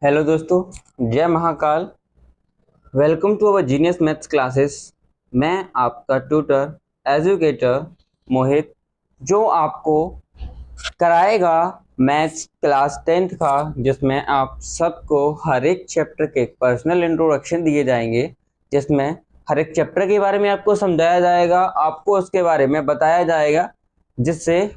Hello दोस्तों, जय Mahakal. Welcome to our genius maths classes. मैं आपका ट्यूटर एजुकेटर मोहित, जो आपको कराएगा मैथ्स क्लास 10th का, जिसमें आप सबको हर एक चैप्टर के पर्सनल इंट्रोडक्शन दिए जाएंगे, जिसमें हर एक चैप्टर के बारे में आपको समझाया जाएगा, आपको उसके बारे में बताया जाएगा, जिससे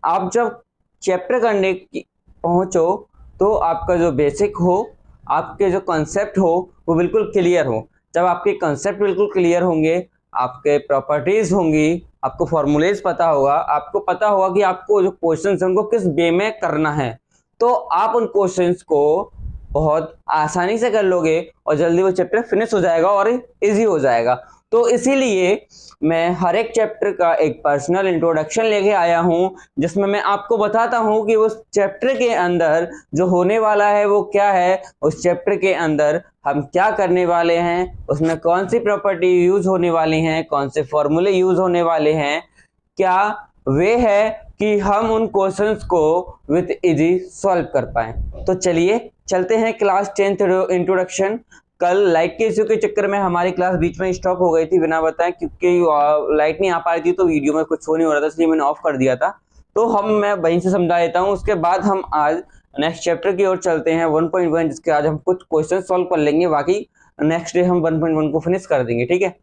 आप जब चैप्टर करने की पहुंचो तो आपका जो बेसिक हो, आपके जो कॉन्सेप्ट हो वो बिल्कुल क्लियर हो। जब आपके कॉन्सेप्ट बिल्कुल क्लियर होंगे, आपके प्रॉपर्टीज होंगी, आपको फॉर्मूलेज पता होगा, आपको पता होगा कि आपको जो क्वेश्चंस हैं उनको किस वे में करना है, तो आप उन क्वेश्चंस को बहुत आसानी से कर लोगे और जल्दी वो चैप्टर फिनिश हो जाएगा और इजी हो जाएगा। तो इसीलिए मैं हर एक चैप्टर का एक पर्सनल इंट्रोडक्शन लेके आया हूं, जिसमें मैं आपको बताता हूं कि उस चैप्टर के अंदर जो होने वाला है वो क्या है, उस चैप्टर के अंदर हम क्या करने वाले हैं, उसमें कौन सी प्रॉपर्टी यूज होने वाली हैं, कौन से फॉर्मूले यूज होने वाले हैं, क्या वे है कि हम उन क्वेश्चंस को विथ इजी सॉल्व कर पाए। तो चलिए चलते हैं क्लास 10th इंट्रोडक्शन। कल लाइट के इश्यू के चक्कर में हमारी क्लास बीच में स्टॉप हो गई थी बिना बताए, क्योंकि लाइट नहीं आ पा रही थी तो वीडियो में कुछ शो नहीं हो रहा था, इसलिए मैंने ऑफ कर दिया था। तो मैं वहीं से समझा देता हूँ, उसके बाद हम आज नेक्स्ट चैप्टर की ओर चलते हैं 1.1, जिसके आज हम कुछ क्वेश्चन सॉल्व कर लेंगे, बाकी नेक्स्ट डे हम 1.1 को फिनिश कर देंगे। ठीक है,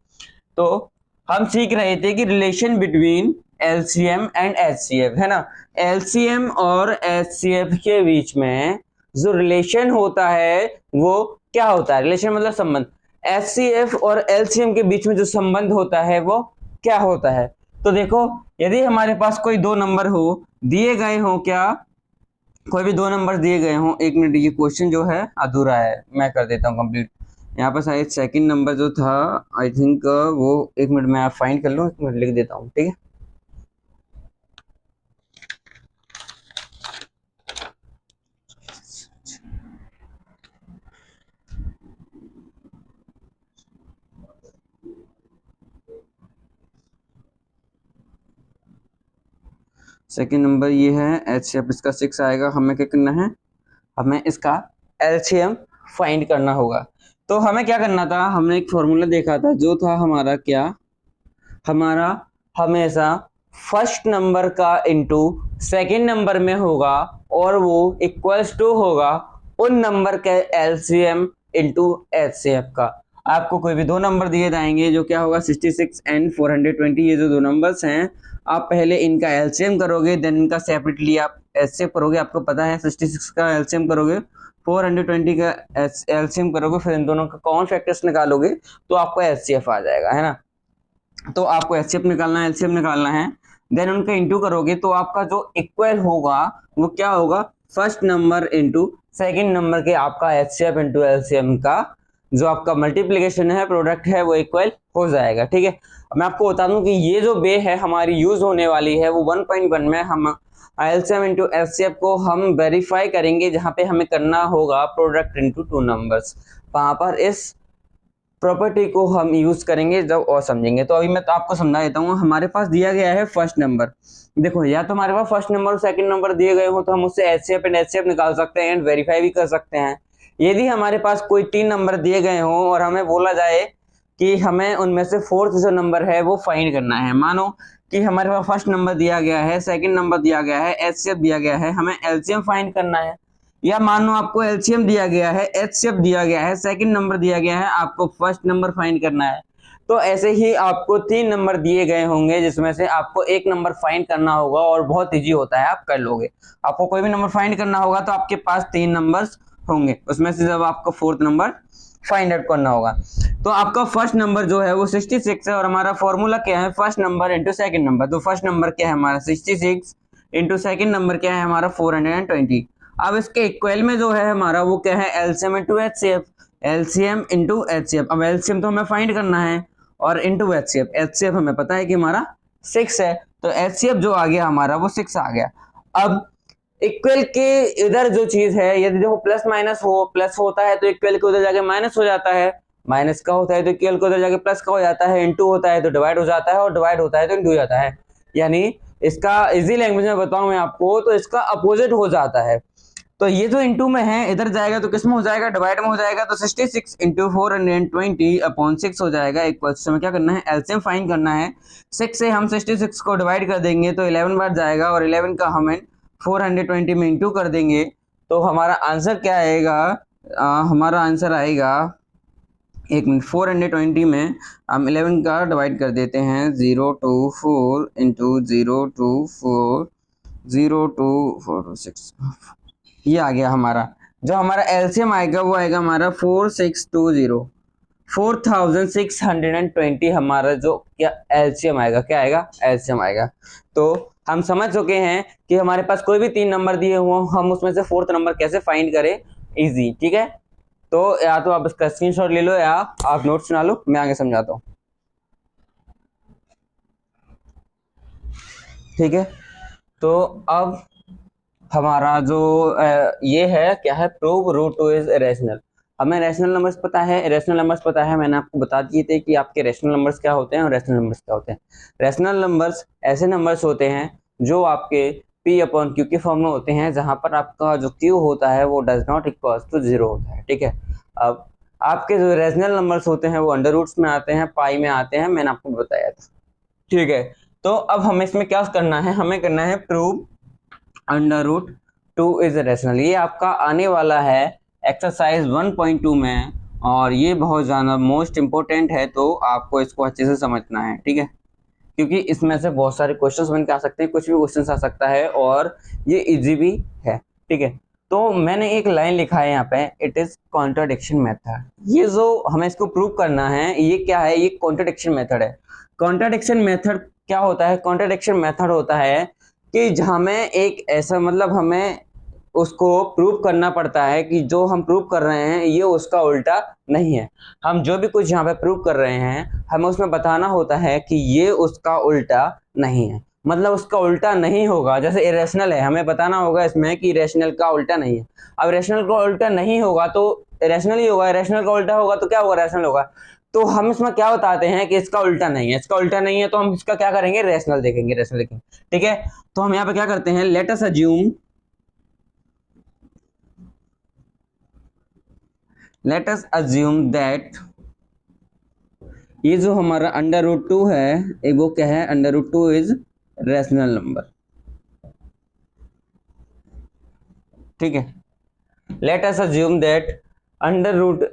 तो हम सीख रहे थे कि relation between LCM and HCF, है ना। एलसीएम और एचसीएफ के बीच में जो रिलेशन होता है वो क्या होता है, रिलेशन मतलब संबंध। एचसीएफ और एलसीएम के बीच में जो संबंध होता है वो क्या होता है। तो देखो, यदि हमारे पास कोई दो नंबर हो दिए गए हो, क्या कोई भी दो नंबर दिए गए हों, एक मिनट, ये क्वेश्चन जो है अधूरा है, मैं कर देता हूँ कंप्लीट। यहाँ पर शायद सेकंड नंबर जो था, आई थिंक वो, एक मिनट मैं फाइंड कर लूँ, एक मिनट लिख देता हूँ, ठीक है। सेकंड नंबर ये है एचसीएफ, इसका 6 आएगा। हमें क्या करना है, हमें इसका एलसीएम फाइंड करना होगा। तो हमें क्या करना था, हमने एक फॉर्मूला देखा था जो था हमारा क्या, हमारा हमेशा फर्स्ट नंबर का इंटू सेकेंड नंबर में होगा और वो इक्वल्स टू होगा उन नंबर के एलसीएम इंटू एचसीएफ का। आपको कोई भी दो नंबर दिए जाएंगे, जो क्या होगा 66 एंड 420, ये जो दो नंबर्स हैं, आप पहले इनका एलसीएम करोगे, देन इनका सेपरेटली आप एचसीएफ करोगे। आपको पता है 66 का एलसीएम करोगे, 420 का एलसीएम करोगे, फिर इन दोनों का कॉमन फैक्टर्स निकालोगे तो आपको एचसीएफ आ जाएगा, है ना। तो आपको एचसीएफ निकालना है, एलसीएम निकालना है, देन उनका इंटू करोगे तो आपका जो इक्वल होगा वो क्या होगा, first number into second number के आपका एचसीएफ इंटू एलसीएम का जो आपका मल्टीप्लिकेशन है, प्रोडक्ट है, वो इक्वल हो जाएगा। ठीक है, मैं आपको बता दूं कि ये जो वे है हमारी यूज होने वाली है वो 1.1 में हम एलसीएम इंटू एचसीएफ को हम वेरीफाई करेंगे, जहां पे हमें करना होगा प्रोडक्ट इंटू टू नंबर्स। वहां पर इस प्रॉपर्टी को हम यूज करेंगे जब और समझेंगे। तो अभी मैं तो आपको समझा देता हूँ। हमारे पास दिया गया है फर्स्ट नंबर, देखो, या तो हमारे पास फर्स्ट नंबर और सेकंड नंबर दिए गए हो तो हम उससे एचसीएफ एंड एचसीएफ निकाल सकते हैं एंड वेरीफाई भी कर सकते हैं। यदि हमारे पास कोई तीन नंबर दिए गए हो और हमें बोला जाए कि हमें उनमें से फोर्थ जो नंबर है वो फाइंड करना है, मानो कि हमारे पास फर्स्ट नंबर दिया गया है, सेकंड नंबर दिया गया है, एचसीएफ दिया गया है, हमें एलसीएम फाइंड करना है। या मान लो आपको एलसीएम दिया गया है, एचसीएफ दिया गया है, सेकंड नंबर दिया गया है, आपको फर्स्ट नंबर फाइंड करना है। तो ऐसे ही आपको तीन नंबर दिए गए होंगे जिसमें से आपको एक नंबर फाइंड करना होगा और बहुत इजी होता है, आप कर लोगे। आपको कोई भी नंबर फाइंड करना होगा तो आपके पास तीन नंबर्स होंगे, उसमें से जब आपको फोर्थ नंबर फाइंड आउट करना होगा। तो आपका फर्स्ट नंबर जो है वो 66 है और हमारा फॉर्मूला क्या है, first number into second number. तो फर्स्ट नंबर क्या है हमारा 66 इंटू सेकंड नंबर क्या है हमारा 420। अब इसके इक्वल में जो है हमारा वो क्या है, LCM into HCF, LCM into HCF. अब एलसीएम तो हमें फाइंड करना है और इंटू एचसीएफ, एचसीएफ हमें पता है कि हमारा 6 है, तो एचसीएफ जो आ गया हमारा वो 6 आ गया। अब इक्वल के इधर जो चीज है, यदि देखो प्लस माइनस हो, प्लस होता है तो इक्वल के उधर जाके माइनस हो जाता है, माइनस का होता है तो इक्वल के उधर जाके प्लस का हो जाता है, इंटू होता है तो डिवाइड हो जाता है और डिवाइड होता है तो इंटू हो जाता है। यानी इसका इजी लैंग्वेज में बताऊं मैं आपको तो इसका अपोजिट हो जाता है। तो ये जो इंटू में है इधर जाएगा तो किस में हो जाएगा, डिवाइड में हो जाएगा। तो 66 इंटू 420 अपॉन 6 हो जाएगा। एक क्वेश्चन में क्या करना है, एलसीएम फाइंड करना है। 6 से हम 66 को डिवाइड कर देंगे तो 11 बार जाएगा और 11 का हमें 420 में इंटू कर देंगे तो हमारा आंसर क्या आएगा, हमारा आंसर आएगा, एक मिनट, 420 में हम 11 का डिवाइड कर देते हैं, 024 इंटू 024 024 ये आ गया हमारा। जो हमारा एलसीएम आएगा वो आएगा हमारा 4620, 4620 हमारा जो क्या एलसीएम आएगा, क्या आएगा, एलसीएम आएगा। तो हम समझ चुके हैं कि हमारे पास कोई भी 3 नंबर दिए हुए, हम उसमें से 4th नंबर कैसे फाइंड करें, इजी। ठीक है, तो या तो आप इसका स्क्रीनशॉट ले लो या आप नोट्स बना लो, मैं आगे समझाता हूँ। ठीक है, तो अब हमारा जो ये है क्या है, प्रूव रूट 2 इज रैशनल। हमें रैशनल नंबर्स पता है, इरेशनल नंबर्स पता है। मैंने आपको बता दिए थे कि आपके रैशनल नंबर्स क्या होते हैं और रैशनल नंबर्स क्या होते हैं। रैशनल नंबर्स ऐसे नंबर्स होते हैं जो आपके p अपॉन क्यू के फॉर्म में होते हैं, जहां पर आपका जो q होता है वो डज नॉट इक्वल टू 0 होता है। ठीक है, अब आपके जो रैशनल नंबर्स होते हैं वो अंडर रूट्स में आते हैं, पाई में आते हैं, मैंने आपको बताया था। ठीक है, तो अब हमें इसमें क्या करना है, हमें करना है prove under root 2 is rational. ये आपका आने वाला है एक्सरसाइज 1.2 में और ये बहुत ज़्यादा मोस्ट इंपॉर्टेंट है, तो आपको इसको अच्छे से समझना है। ठीक है, क्योंकि इसमें से बहुत सारे क्वेश्चंस बन के आ सकते हैं, कुछ भी क्वेश्चंस आ सकता है और ये इजी भी है। ठीक है, तो मैंने एक लाइन लिखा है यहाँ पे, इट इज कॉन्ट्राडिक्शन मेथड। ये जो हमें इसको प्रूव करना है ये क्या है, ये कॉन्ट्राडिक्शन मेथड है। कॉन्ट्राडिक्शन मेथड क्या होता है, कॉन्ट्राडिक्शन मेथड होता है कि जहाँ में एक ऐसा, मतलब हमें उसको प्रूव करना पड़ता है कि जो हम प्रूव कर रहे हैं ये उसका उल्टा नहीं है। हम जो भी कुछ यहाँ पे प्रूव कर रहे हैं हमें उसमें बताना होता है कि ये उसका उल्टा नहीं है, मतलब उसका उल्टा नहीं होगा। जैसे इरेशनल है, हमें बताना होगा इसमें कि इरेशनल का उल्टा नहीं है। अब इरेशनल का उल्टा नहीं होगा तो इरेशनल ही होगा, इरेशनल का उल्टा होगा तो क्या होगा, रैशनल होगा। तो हम इसमें क्या बताते हैं कि इसका उल्टा नहीं है, इसका उल्टा नहीं है तो हम इसका क्या करेंगे, रैशनल देखेंगे, रैशनल देखेंगे। ठीक है, तो हम यहाँ पे क्या करते हैं, लेट अस अज्यूम दैट ये जो हमारा अंडर रूट 2 है वो क्या है, under root 2 is rational number. ठीक है, let us assume that under root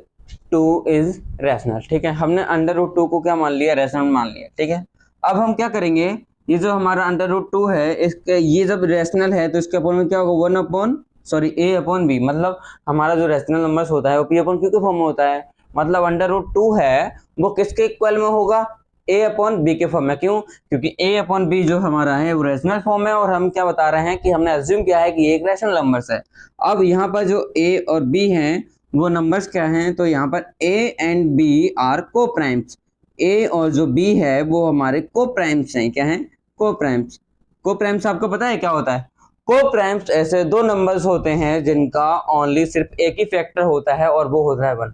2 is rational. ठीक है, हमने अंडर रूट 2 को क्या मान लिया, रैशनल मान लिया। ठीक है, अब हम क्या करेंगे, ये जो हमारा अंडर रूट 2 है इसके, ये जब रैशनल है तो इसके अपॉन में क्या होगा, 1 अपॉन ए अपॉन बी। मतलब हमारा जो रैशनल नंबर्स होता है वो पी अपॉन क्यू के फॉर्म में होता है। मतलब अंडर रूट 2 है वो किसके इक्वल में होगा, ए अपॉन बी के फॉर्म में। क्यों, क्योंकि ए अपॉन बी जो हमारा है वो रैशनल फॉर्म है और हम क्या बता रहे हैं कि हमने अज्यूम किया है कि ये एक रैशनल नंबर्स है। अब यहाँ पर जो ए और बी हैं वो नंबर्स क्या हैं, तो यहाँ पर ए एंड बी आर को प्राइम्स। ए और जो बी है वो हमारे को प्राइम्स हैं। क्या हैं, को प्राइम्स। को प्राइम्स आपको पता है क्या होता है, को प्राइम्स ऐसे दो नंबर्स होते हैं जिनका ओनली सिर्फ एक ही फैक्टर होता है और वो होता है 1।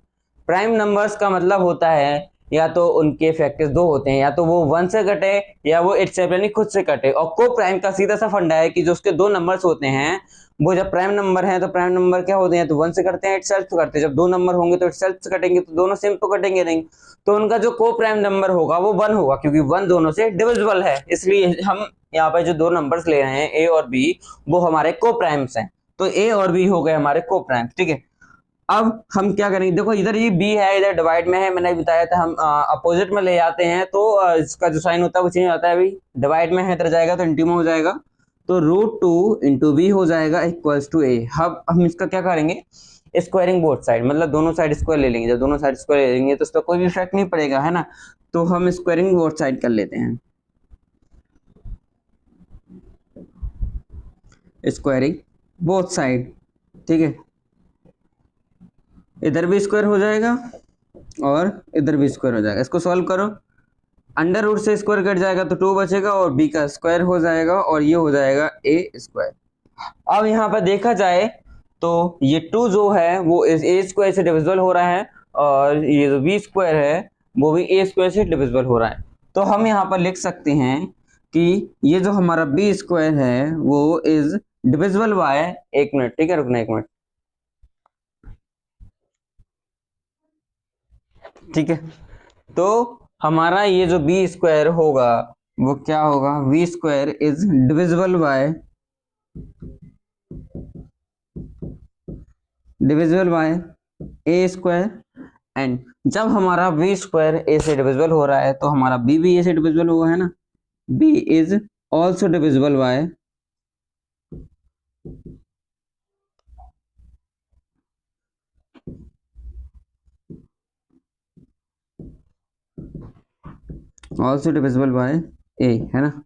प्राइम नंबर्स का मतलब होता है या तो उनके फैक्टर्स 2 होते हैं, या तो वो 1 से कटे या वो इटसेल्फ यानी खुद से कटे। और को प्राइम का सीधा सा फंडा है कि जो उसके 2 नंबर्स होते हैं वो जब प्राइम नंबर है तो प्राइम नंबर क्या होते हैं, तो 1 से करते हैं, इटसेल्फ से करते हैं। जब 2 नंबर होंगे तो इटसेल्फ से कटेंगे, तो दोनों सेम तो कटेंगे नहीं। तो उनका जो को प्राइम नंबर होगा वो 1 होगा, क्योंकि 1 दोनों से डिविजिबल है। इसलिए हम यहाँ पे जो 2 नंबर्स ले रहे हैं ए और बी वो हमारे को प्राइम्स हैं। तो ए और बी हो गए हमारे को प्राइम्स। ठीक है, अब हम क्या करेंगे, देखो इधर ये बी है, इधर डिवाइड में है, मैंने बताया था हम अपोजिट में ले जाते हैं तो इसका जो साइन होता है वो चेंज होता है। अभी डिवाइड में है, इधर जाएगा तो इंटू में हो जाएगा, तो रूट 2 इंटू बी हो जाएगा इक्वल्स टू ए। अब हम इसका क्या करेंगे, स्क्वायरिंग बोथ साइड, मतलब दोनों साइड स्क्वायर ले लेंगे। जब दोनों साइड स्क्वायर ले लेंगे तो उसका कोई भी इफेक्ट नहीं पड़ेगा, है ना। तो हम स्क्वायरिंग बोथ साइड कर लेते हैं, स्क्वायरिंग बोथ साइड। ठीक है, इधर भी स्क्वायर हो जाएगा और इधर भी स्क्वायर हो जाएगा। इसको सॉल्व करो, अंडर रूट से स्क्वायर कट जाएगा तो 2 बचेगा और b का स्क्वायर हो जाएगा और ये हो जाएगा a स्क्वायर। अब यहाँ पर देखा जाए तो ये 2 जो है वो इस a स्क्वायर से डिविजिबल हो रहा है और ये जो b स्क्वायर है वो भी a स्क्वायर से डिविजिबल हो रहा है। तो हम यहाँ पर लिख सकते हैं कि ये जो हमारा b स्क्वायर है वो इज डिविजिबल बाय, एक मिनट ठीक है, रुकना एक मिनट, ठीक है। तो हमारा ये जो बी स्क्वायर होगा वो क्या होगा, V square is divisible by A square. And जब हमारा बी स्क्वायर ए से डिविजिबल हो रहा है तो हमारा बी भी ए से डिविजिबल हुआ है ना, B is also divisible by also divisible by A, है ना।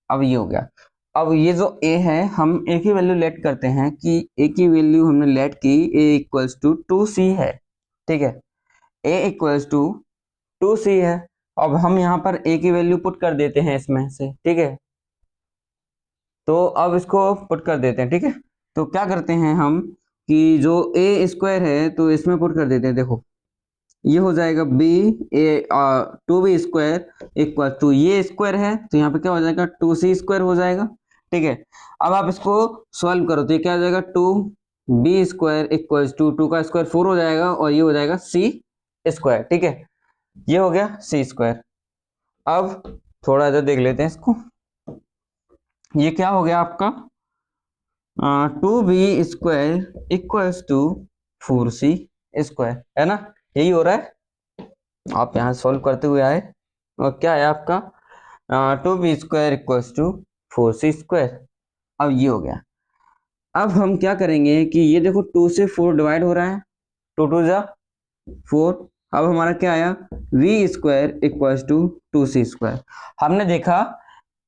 अब ये हो गया। अब ये जो a है हम एक ही वैल्यू लेट करते हैं कि a की वैल्यू हमने लेट की a इक्वल्स टू 2c है, ठीक है, a इक्वल्स टू 2c है। अब हम यहाँ पर a की वैल्यू पुट कर देते हैं इसमें से, ठीक है, तो अब इसको पुट कर देते हैं, ठीक है। तो क्या करते हैं हम कि जो a स्क्वायर है तो इसमें पुट कर देते हैं, देखो ये हो जाएगा B A 2b² equal to, ये स्क्वायर है तो यहाँ पे क्या हो जाएगा 2c² हो जाएगा, ठीक है। अब आप इसको सॉल्व करो तो ये क्या हो जाएगा 2b² इक्वल टू 2 का स्क्वायर 4 हो जाएगा और ये हो जाएगा c², ठीक है, ये हो गया c²। अब थोड़ा इधर देख लेते हैं इसको, ये क्या हो गया आपका 2b² इक्वल्स टू 4c², है ना, यही हो रहा है। आप यहाँ सॉल्व करते हुए आए और क्या है आपका 2b² इक्वल्स टू 4c²। अब ये हो गया। अब हम क्या करेंगे कि ये देखो 2 से 4 डिवाइड हो रहा है, 2 2 जा 4। अब हमारा क्या आया v² इक्वल्स टू 2c²। हमने देखा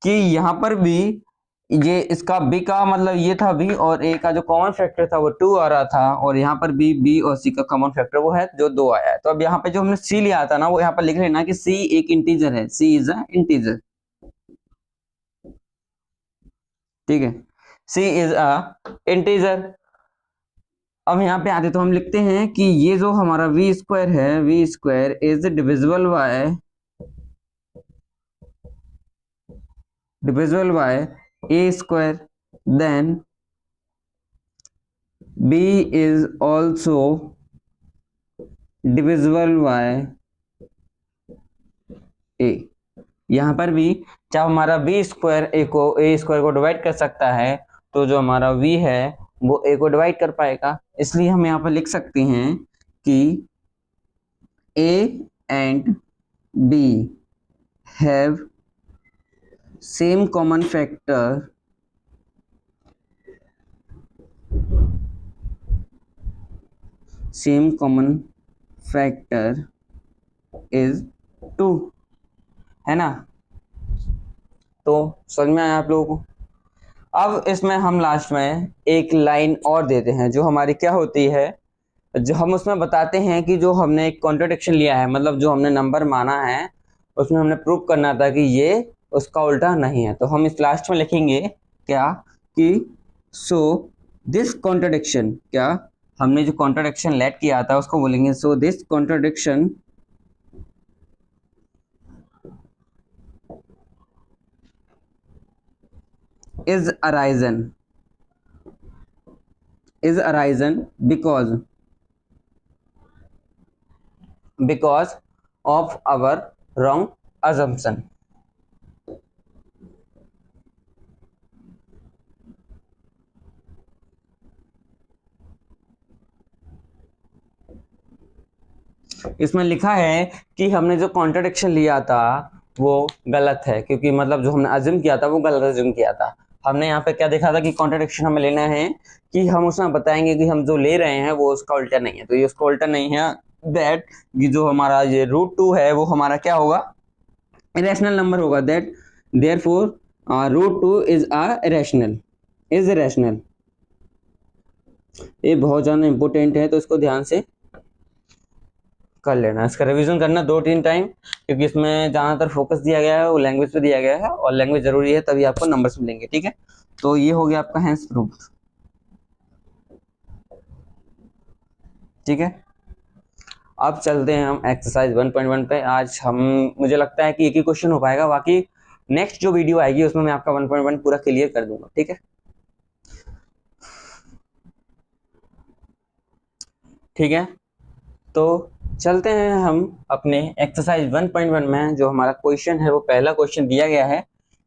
कि यहाँ पर भी ये इसका b का मतलब ये था b और a का जो कॉमन फैक्टर था वो 2 आ रहा था, और यहाँ पर भी b और c का कॉमन फैक्टर वो है जो 2 आया है। तो अब यहाँ पे जो हमने c लिया था ना वो यहाँ पर लिख लेना कि c एक इंटीजर है, c इज अ इंटीजर, ठीक है, c इज अ इंटीजर। अब यहाँ पे आते तो हम लिखते हैं कि ये जो हमारा v² है, v² is divisible by a², then b is also divisible by a। यहाँ पर भी जब हमारा b² a² को डिवाइड कर सकता है तो जो हमारा v है वो a को डिवाइड कर पाएगा, इसलिए हम यहाँ पर लिख सकते हैं कि a and b have same common factor is 2, है ना। तो समझ में आया आप लोगों को। अब इसमें हम लास्ट में एक लाइन और देते हैं जो हमारी क्या होती है, जो हम उसमें बताते हैं कि जो हमने एक कॉन्ट्रडिक्शन लिया है, मतलब जो हमने नंबर माना है उसमें हमने प्रूव करना था कि ये उसका उल्टा नहीं है। तो हम इस लास्ट में लिखेंगे क्या कि सो दिस कॉन्ट्रडिक्शन, क्या हमने जो कॉन्ट्रडिक्शन लेट किया था उसको बोलेंगे so this contradiction is arisen because of our wrong assumption। इसमें लिखा है कि हमने जो कॉन्ट्रडिक्शन लिया था वो गलत है, क्योंकि मतलब जो हमने अज्यूम किया था वो गलत अज्यूम किया था। हमने यहाँ पे क्या देखा था कि कॉन्ट्रडिक्शन हमें लेना है कि हम उसमें बताएंगे कि हम जो ले रहे हैं वो उसका उल्टा नहीं है, तो ये उसका उल्टा नहीं है, दैट कि जो हमारा ये √2 है वो हमारा क्या होगा, इरेशनल नंबर होगा, दैट देयरफॉर √2 इज इरेशनल। ये बहुत ज्यादा इंपॉर्टेंट है तो इसको ध्यान से कर लेना, इसका रिवीजन करना 2-3 टाइम, क्योंकि इसमें ज़्यादातर फोकस दिया गया है वो लैंग्वेज पे दिया गया है और लैंग्वेज जरूरी है तभी आपको नंबर्स मिलेंगे, ठीक है। तो ये हो गया आपका हैंस प्रूफ, ठीक है। अब चलते हैं हम एक्सरसाइज 1.1 पे। आज हम मुझे लगता है कि एक ही क्वेश्चन हो पाएगा, बाकी नेक्स्ट जो वीडियो आएगी उसमें मैं आपका 1.1 पूरा क्लियर कर दूंगा, ठीक है। ठीक है, तो चलते हैं हम अपने एक्सरसाइज 1.1 में। जो हमारा क्वेश्चन है वो पहला क्वेश्चन दिया गया है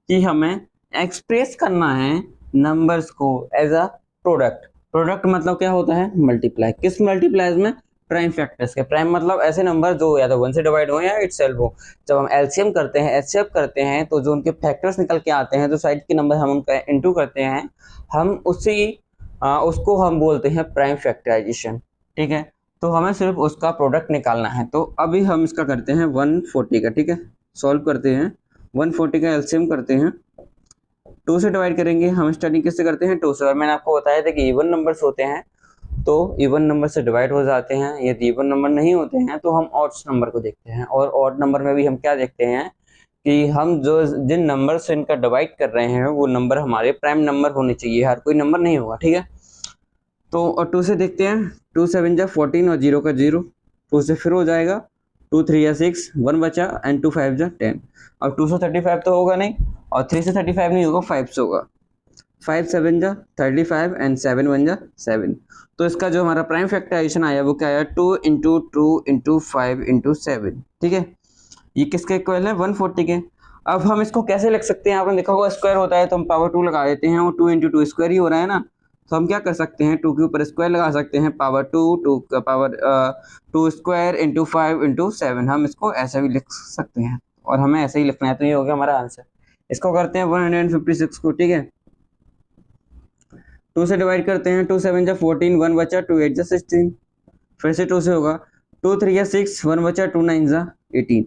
कि हमें एक्सप्रेस करना है नंबर्स को एज अ प्रोडक्ट। प्रोडक्ट मतलब क्या होता है? मल्टीप्लाई। किस मल्टीप्लाइज में? प्राइम फैक्टर्स के। प्राइम मतलब ऐसे नंबर जो या तो 1 से डिवाइड हो या इटसेल्फ हो। जब हम एलसीएम करते हैं, एचसीएफ करते हैं, तो जो उनके फैक्टर्स निकल के आते हैं, जो साइड के नंबर हम उनका इनटू करते हैं, हम उसको हम बोलते हैं प्राइम फैक्टराइजेशन। ठीक है, तो हमें सिर्फ उसका प्रोडक्ट निकालना है। तो अभी हम इसका करते हैं 140 का। ठीक है, सॉल्व करते हैं, 140 का एलसीएम करते हैं, 2 से डिवाइड करेंगे। हम स्टार्टिंग किससे करते हैं? 2 से। और मैंने आपको बताया था कि इवन नंबर्स होते हैं तो इवन नंबर से डिवाइड हो जाते हैं। यदि इवन नंबर नहीं होते हैं तो हम ऑड नंबर को देखते हैं। और ऑड नंबर में भी हम क्या देखते हैं कि हम जो जिन नंबर से इनका डिवाइड कर रहे हैं वो नंबर हमारे प्राइम नंबर होने चाहिए, हर कोई नंबर नहीं होगा। ठीक है, तो और 2 से देखते हैं, 2 7 जा 14 और 0 का 0, 2 से फिर हो जाएगा, 2 3 या 6, 1 बचा एंड 2 5 जा 10। अब 2 से 35 तो होगा नहीं, और 3 से 35 नहीं होगा, 5 से होगा। 5 7 जा 35 एंड 7 1 जा 7। तो इसका जो हमारा प्राइम फैक्टराइजेशन आया वो क्या आया? 2 इंटू 2 इंटू 5 इंटू 7। ठीक है, ये किसके इक्वल है? 140 के। अब हम इसको कैसे लिख सकते हैं? आपने देखा होगा स्क्वायर होता है तो हम पावर 2 लगा देते हैं, और 2 इंटू 2 स्क्वायर ही हो रहा है ना। तो हम क्या कर सकते हैं? 2 के ऊपर स्क्वायर लगा सकते हैं, पावर 2, 2 का पावर 2 स्क्वायर इंटू 5 इंटू 7। हम इसको ऐसे भी लिख सकते हैं, और हमें ऐसे ही लिखना है। तो ये हो गया हमारा आंसर। इसको करते हैं 156 को। ठीक है, 2 से डिवाइड करते हैं, 2 7 जा 14, 1 बचा, 2 8 जा 16। फिर से 2 से होगा, 2 3 या 6, 1 बचा, 2 9 जा 18।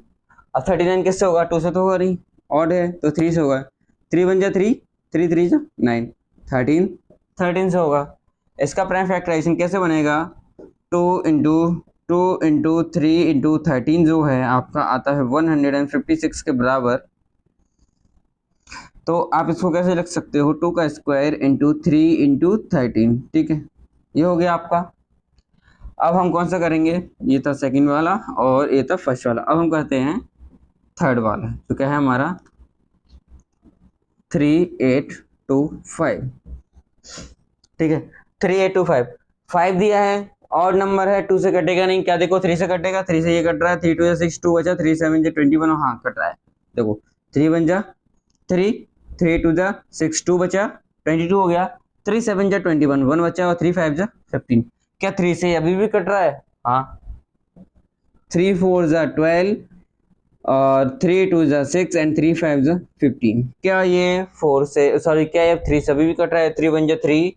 अब 39 किससे होगा? 2 से तो होगा नहीं, ऑड है, तो 3 से होगा। 3 1 जा 3, 3 3 जा 9, 13, 13 से होगा। इसका प्राइम फैक्टराइजेशन कैसे बनेगा? 2 इंटू 2 इंटू 3 इंटू 13 जो है आपका आता है 156 के बराबर। तो आप इसको कैसे लिख सकते हो? 2 का स्क्वायर इंटू 3 इंटू 13। ठीक है, ये हो गया आपका। अब हम कौन सा करेंगे? ये था सेकंड वाला और ये था फर्स्ट वाला। अब हम करते हैं थर्ड वाला, तो क्या है हमारा? 3825। ठीक है, 3825, 5 दिया है, और नंबर है, 2 से कटेगा नहीं। क्या देखो, 3 से कटेगा, 3 से ये कट रहा है, 3 2 जा 6, 2 बचा, 3 7 जा 21, हाँ कट रहा है। देखो 3 1 जा 3, 3 2 जा 6, 2 बचा, 22 हो गया, 3 7 जा 21, 1 बचा, और 3 5 जा 15। क्या 3 से अभी भी कट रहा है? हाँ, 3 4 जा 12 और 3 2 जा 6 एंड 3 5 जा 15। क्या ये 4 से, सॉरी, क्या ये 3 से अभी भी कट रहा है? 3 1 जा 3,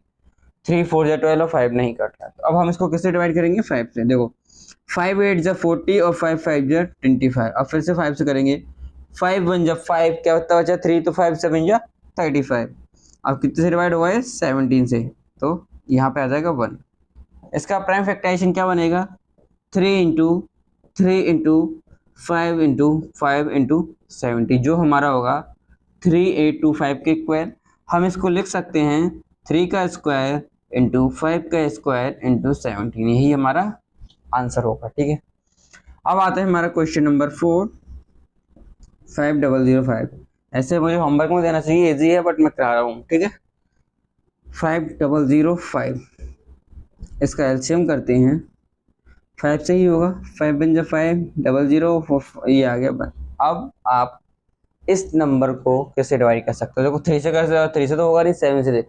3 4 जा 12 और 5 नहीं कट रहा है। तो अब हम इसको किससे डिवाइड करेंगे? 5 से। देखो 5 8 जा 40 और 5 5 जा 25। अब फिर से 5 से करेंगे, 5 1 जा 5, क्या होता बचा 3, तो 5 7 जा 35। अब कितने से डिवाइड हुआ है? 17 से, तो यहाँ पे आ जाएगा 1। इसका प्राइम फैक्टराइजेशन क्या बनेगा? 3 इंटू 3 इंटू 5 इंटू 5 इंटू 70, जो हमारा होगा 3825 के स्क्वायर। हम इसको लिख सकते हैं 3 का स्क्वायर इंटू 5 का स्क्वायर इंटू 17, यही हमारा आंसर होगा। ठीक है, अब आता है हमारा क्वेश्चन नंबर 4, 5005। ऐसे मुझे होमवर्क में देना चाहिए, इजी है बट मैं करा रहा हूँ। ठीक है, 5005, इसका एलसीएम करते हैं, 5 से ही होगा, 5 बन जा 5, 00, ये आ गया बन। अब आप इस नंबर को कैसे डिवाइड कर सकते हो? देखो 3 से कर, 3 से तो होगा नहीं, 7 से दे,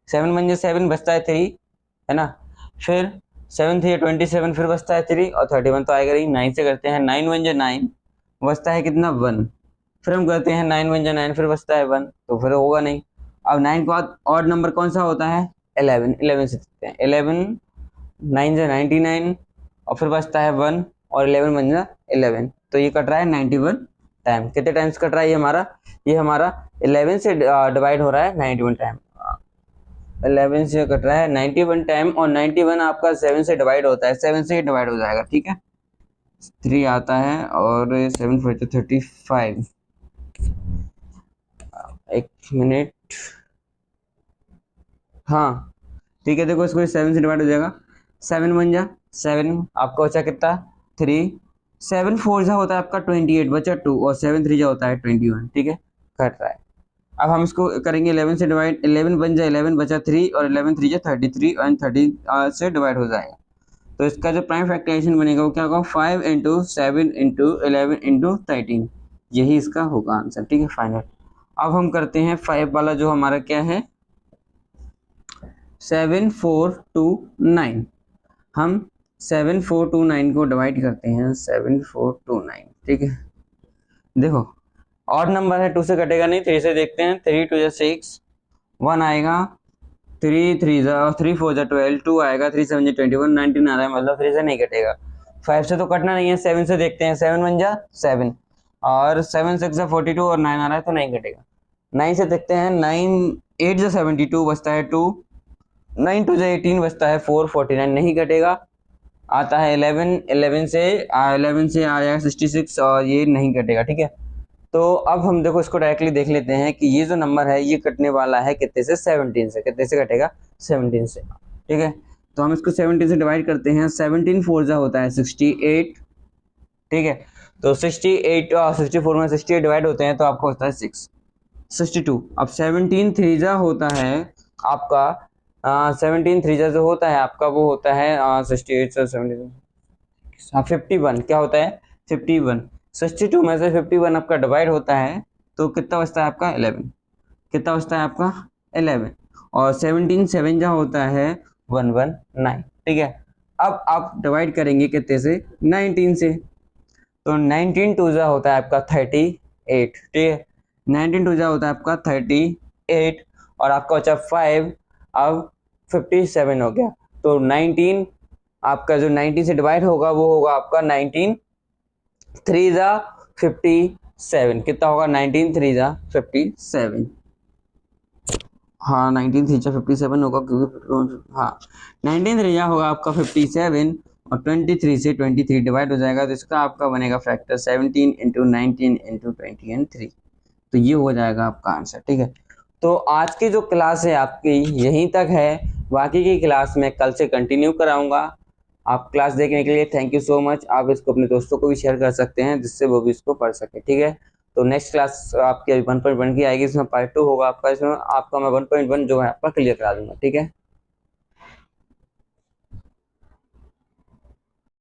7 बन जा 7, बचता है 3, है ना। फिर 7 3 27, फिर बचता है 3, और 31 तो आएगा नहीं। 9 से करते हैं, 9 बन जा 9, बचता है कितना? 1। फिर हम करते हैं 9 बन जा 9, फिर बचता है 1, तो फिर होगा नहीं। अब 9 के बाद ऑड नंबर कौन सा होता है? 11, 11 से देखते हैं, 11 9 जा 99, और फिर बचता है 1, और 11 बन जा 11, तो ये कट रहा है 91 टाइम। कितने टाइम्स कट रहा है ये हमारा 11 से डिवाइड हो रहा है 91 टाइम। 11 से कट रहा है 91 टाइम, और 91 आपका 7 से डिवाइड होता है, 7 से ही डिवाइड हो जाएगा। ठीक है, 3 आता है, और 7 4 35। एक मिनट, हाँ ठीक है, देखो इसको 7 से डिवाइड हो जाएगा, 7 बन जा 7, आपका बचा कितना? 3, 7 4 जा होता है आपका 28, बचा 2, और 7 3 जा होता है 21। ठीक है, कट रहा है। अब हम इसको करेंगे 11 से डिवाइड, 11 बन जा 11, बचा 3, और 11 3 जा 33, और 30 से डिवाइड हो जाएगा। तो इसका जो प्राइम फैक्टराइजेशन बनेगा वो क्या होगा 5 इंटू 7 इंटू 11 इंटू 13, यही इसका होगा आंसर। ठीक है फाइनल। अब हम करते हैं 5 वाला जो हमारा क्या है 7429। हम 7429 को डिवाइड करते हैं 7429। ठीक है देखो ऑड नंबर है 2 से कटेगा नहीं, 3 से देखते हैं। 3 2 जा 6, 1 आएगा, 3 3 जा 3 4 जा 12, 2 आएगा, 3 7 जा 21, 19 आ रहा है, मतलब 3 से नहीं कटेगा। 5 से तो कटना नहीं है, 7 से देखते हैं। 7 1 जा 7 और 7 6 जा 42 और 9 आ रहा है तो नहीं कटेगा। 9 से देखते हैं, 9 8 जा 72 बचता है 2, 9 2 जा 18 बचता है 4, 49 नहीं कटेगा। आता है 11, 11 से आ जाएगा 66 और ये नहीं कटेगा। ठीक है तो अब हम देखो इसको डायरेक्टली देख लेते हैं कि ये जो नंबर है ये कटने वाला है कितने से 17 से। कितने से कटेगा 17 से। ठीक है तो हम इसको 17 से डिवाइड करते हैं। 17 4 जा होता है 68। ठीक है तो 68 और 64 में 68 डिवाइड होते हैं तो आपको होता है 62। अब 17 3 जा होता है आपका 17 3 जा जो होता है आपका वो होता है 68 से 17 51। क्या होता है 51। 62 में से 51 आपका डिवाइड होता है तो कितना बचता है आपका 11। कितना बचता है आपका 11 और 17 7 जा होता है 119। ठीक है अब आप डिवाइड करेंगे कितने से 19 से, तो 19 2 जा होता है आपका 38। ठीक है 19 2 जा होता है आपका 38 और आपका बचा 5, अब 57 हो गया। तो 19 आपका जो 90 से डिवाइड होगा वो होगा आपका 19 3 जा 57। कितना होगा 19 3 जा 57। हाँ 19 3 जा 57 होगा क्योंकि हाँ 19 3 जा होगा आपका 57 और 23 से 23 डिवाइड हो जाएगा तो इसका आपका बनेगा फैक्टर 17 इंटू 19 इंटू 20 एंड 3। तो ये हो जाएगा आपका आंसर। ठीक है तो आज की जो क्लास है आपकी यहीं तक है, बाकी की क्लास में कल से कंटिन्यू कराऊंगा। आप क्लास देखने के लिए थैंक यू सो मच। आप इसको अपने दोस्तों को भी शेयर कर सकते हैं जिससे वो भी इसको पढ़ सके। ठीक है तो नेक्स्ट क्लास आपकी 1.1 की आएगी, इसमें पार्ट 2 होगा आपका। इसमें आपका मैं 1.1 जो है आपका क्लियर करा दूंगा। ठीक है।